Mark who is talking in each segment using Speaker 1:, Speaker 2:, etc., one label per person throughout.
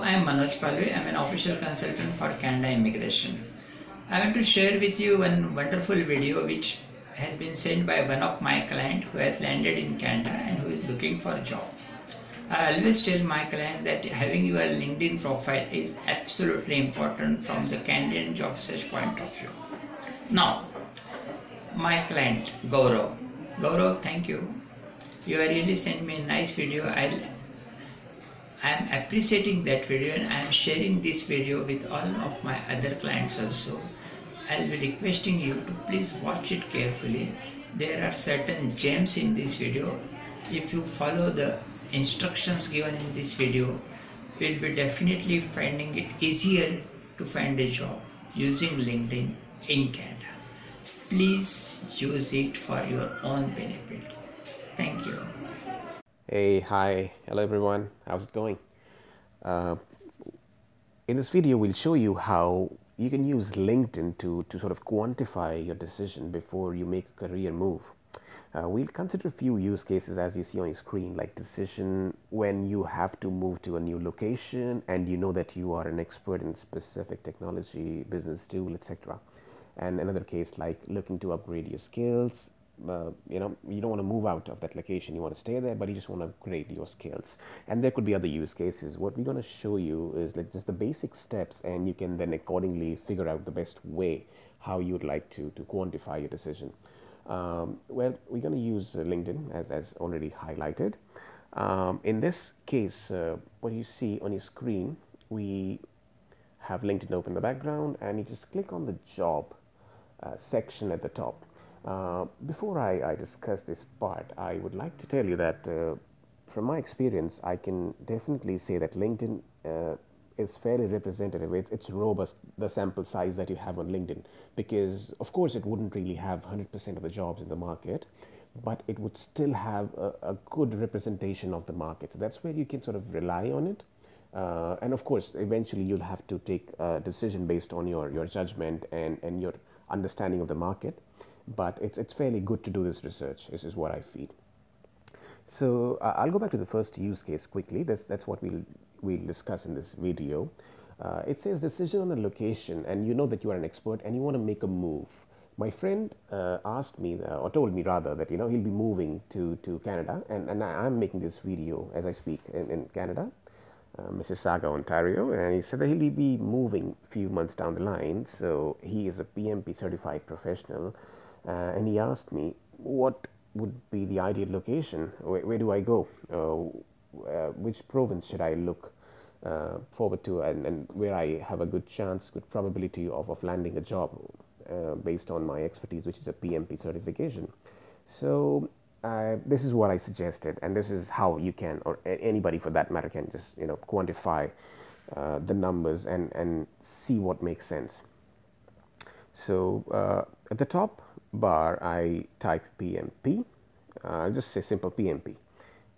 Speaker 1: I am Manoj Palwe. I am an official consultant for Canada Immigration. I want to share with you one wonderful video which has been sent by one of my clients who has landed in Canada and who is looking for a job. I always tell my client that having your LinkedIn profile is absolutely important from the Canadian job search point of view. Now, my client Gaurav, thank you. You have really sent me a nice video. I am appreciating that video and I am sharing this video with all of my other clients also. I will be requesting you to please watch it carefully. There are certain gems in this video. If you follow the instructions given in this video, you will be definitely finding it easier to find a job using LinkedIn in Canada. Please use it for your own benefit. Thank you.
Speaker 2: Hey, hi, hello everyone, how's it going? In this video, we'll show you how you can use LinkedIn to sort of quantify your decision before you make a career move. We'll consider a few use cases as you see on your screen, like decision when you have to move to a new location and you know that you are an expert in specific technology, business tool, etc. And another case like looking to upgrade your skills. You don't want to move out of that location, you want to stay there, but you just want to upgrade your skills. And there could be other use cases. What we're going to show you is like just the basic steps, and you can then accordingly figure out the best way how you'd like to quantify your decision. Well, we're going to use LinkedIn as already highlighted. In this case, what you see on your screen, we have LinkedIn open in the background, and you just click on the job section at the top. Before I discuss this part, I would like to tell you that from my experience, I can definitely say that LinkedIn is fairly representative. It's robust, the sample size that you have on LinkedIn, because of course it wouldn't really have 100% of the jobs in the market, but it would still have a good representation of the market. So that's where you can sort of rely on it. And of course, eventually you'll have to take a decision based on your judgment and your understanding of the market. But it's fairly good to do this research. This is what I feel. So I'll go back to the first use case quickly. That's what we'll discuss in this video. It says decision on a location, and you know that you are an expert and you want to make a move. My friend asked me, or told me rather, that he'll be moving to Canada, and I'm making this video as I speak in Canada, Mississauga, Ontario, and he said that he'll be moving a few months down the line. So he is a PMP certified professional. And he asked me what would be the ideal location. Where do I go? Which province should I look forward to, and where I have a good probability of landing a job based on my expertise, which is a PMP certification. So this is what I suggested, and this is how you can, or anybody for that matter, can just quantify the numbers and see what makes sense. So at the top bar, I type PMP, just say simple PMP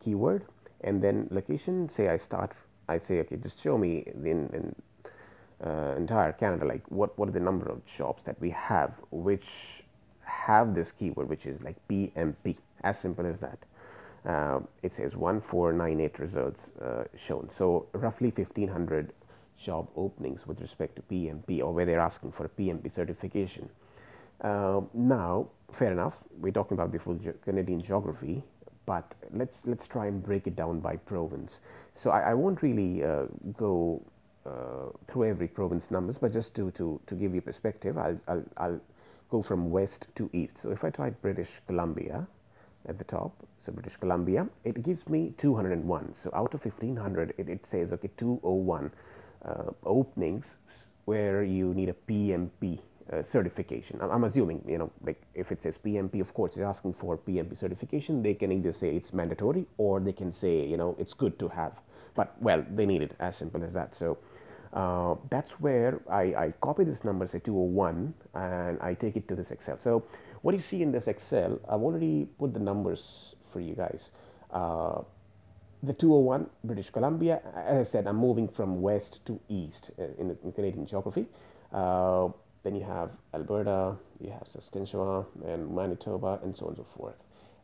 Speaker 2: keyword, and then location. Say I say, okay, just show me in entire Canada, like what are the number of jobs that we have which have this keyword, which is like PMP, as simple as that. It says 1498 results shown, so roughly 1500 job openings with respect to PMP, or where they're asking for a PMP certification. Now, fair enough, we're talking about the full Canadian geography, but let's try and break it down by province. So I won't really go through every province numbers, but just to give you perspective, I'll go from west to east. So if I type British Columbia at the top, so British Columbia, it gives me 201. So out of 1500, it says, okay, 201 openings where you need a PMP certification. I'm assuming, like if it says PMP, of course, they're asking for PMP certification. They can either say it's mandatory, or they can say, it's good to have. But, well, they need it, as simple as that. So that's where I copy this number, say 201, and I take it to this Excel. So what you see in this Excel, I've already put the numbers for you guys. The 201, British Columbia, as I said, I'm moving from west to east in Canadian geography. Then you have Alberta, you have Saskatchewan, and Manitoba, and so on and so forth.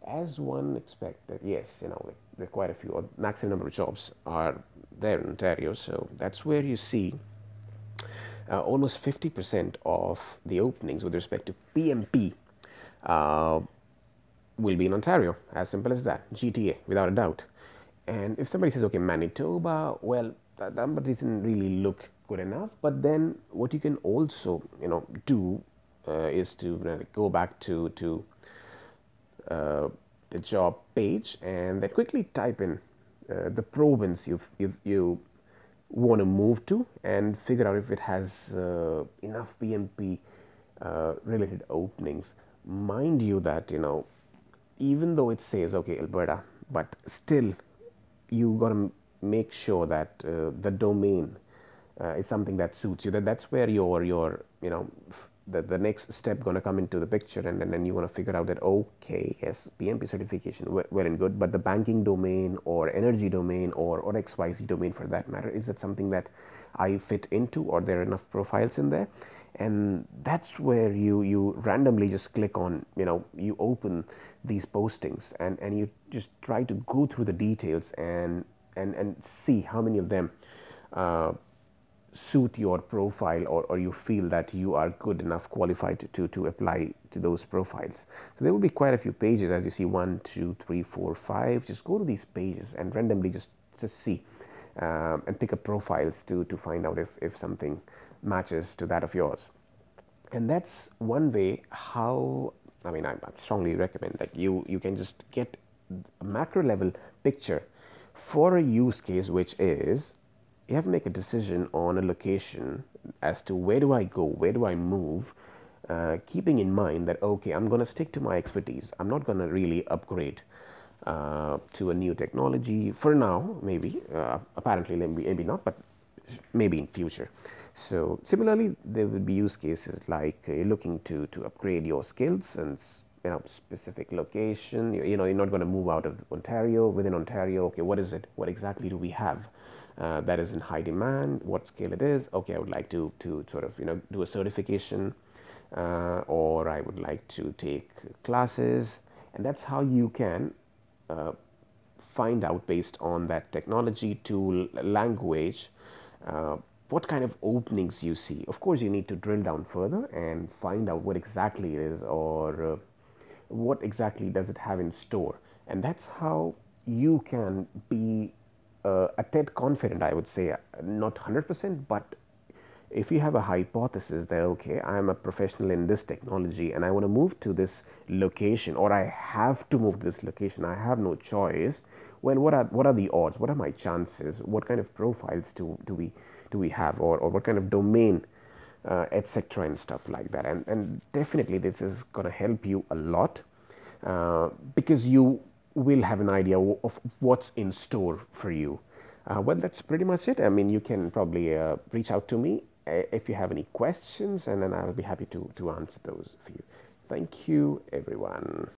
Speaker 2: as one expect that yes, like, there are quite a few, or maximum number of jobs are there in Ontario. So that's where you see almost 50% of the openings with respect to PMP uh, will be in Ontario. As simple as that. GTA, without a doubt. And if somebody says, okay, Manitoba, well, that number doesn't really look good enough. But then what you can also, do is to go back to the job page and then quickly type in the province you want to move to and figure out if it has enough PMP related openings. Mind you that, even though it says, okay, Alberta, but still you got to make sure that the domain is something that suits you. That's where your the next step going to come into the picture, and then you want to figure out that, okay, yes, PMP certification, well and good, but the banking domain or energy domain or XYZ domain for that matter, is that something that I fit into, or there are enough profiles in there? And that's where you randomly just click on, you open these postings and you just try to go through the details and see how many of them suit your profile, or you feel that you are good enough qualified to apply to those profiles. So there will be quite a few pages, as you see, 1, 2, 3, 4, 5. Just go to these pages and randomly just see and pick up profiles to find out if something matches to that of yours. And that's one way how, I strongly recommend that you can just get a macro level picture for a use case, which is you have to make a decision on a location as to where do I go, where do I move, keeping in mind that, okay, I'm going to stick to my expertise. I'm not going to really upgrade to a new technology for now, maybe, apparently maybe not, but maybe in future. So similarly, there will be use cases like looking to upgrade your skills and specific location. You're not going to move out of Ontario. Within Ontario, okay, what is it? What exactly do we have that is in high demand? What scale it is? Okay, I would like to sort of do a certification, or I would like to take classes, and that's how you can find out based on that technology, tool, language, what kind of openings you see. Of course, you need to drill down further and find out what exactly it is, or what exactly does it have in store. And that's how you can be a tad confident, I would say, not 100%, but if you have a hypothesis that, okay, I'm a professional in this technology and I want to move to this location, or I have to move to this location, I have no choice. Well, what are the odds? What are my chances? What kind of profiles do we have, or what kind of domain, etc., and stuff like that. And definitely this is going to help you a lot, because you will have an idea of what's in store for you. Well, that's pretty much it. You can probably reach out to me if you have any questions, and then I'll be happy to answer those for you. Thank you, everyone.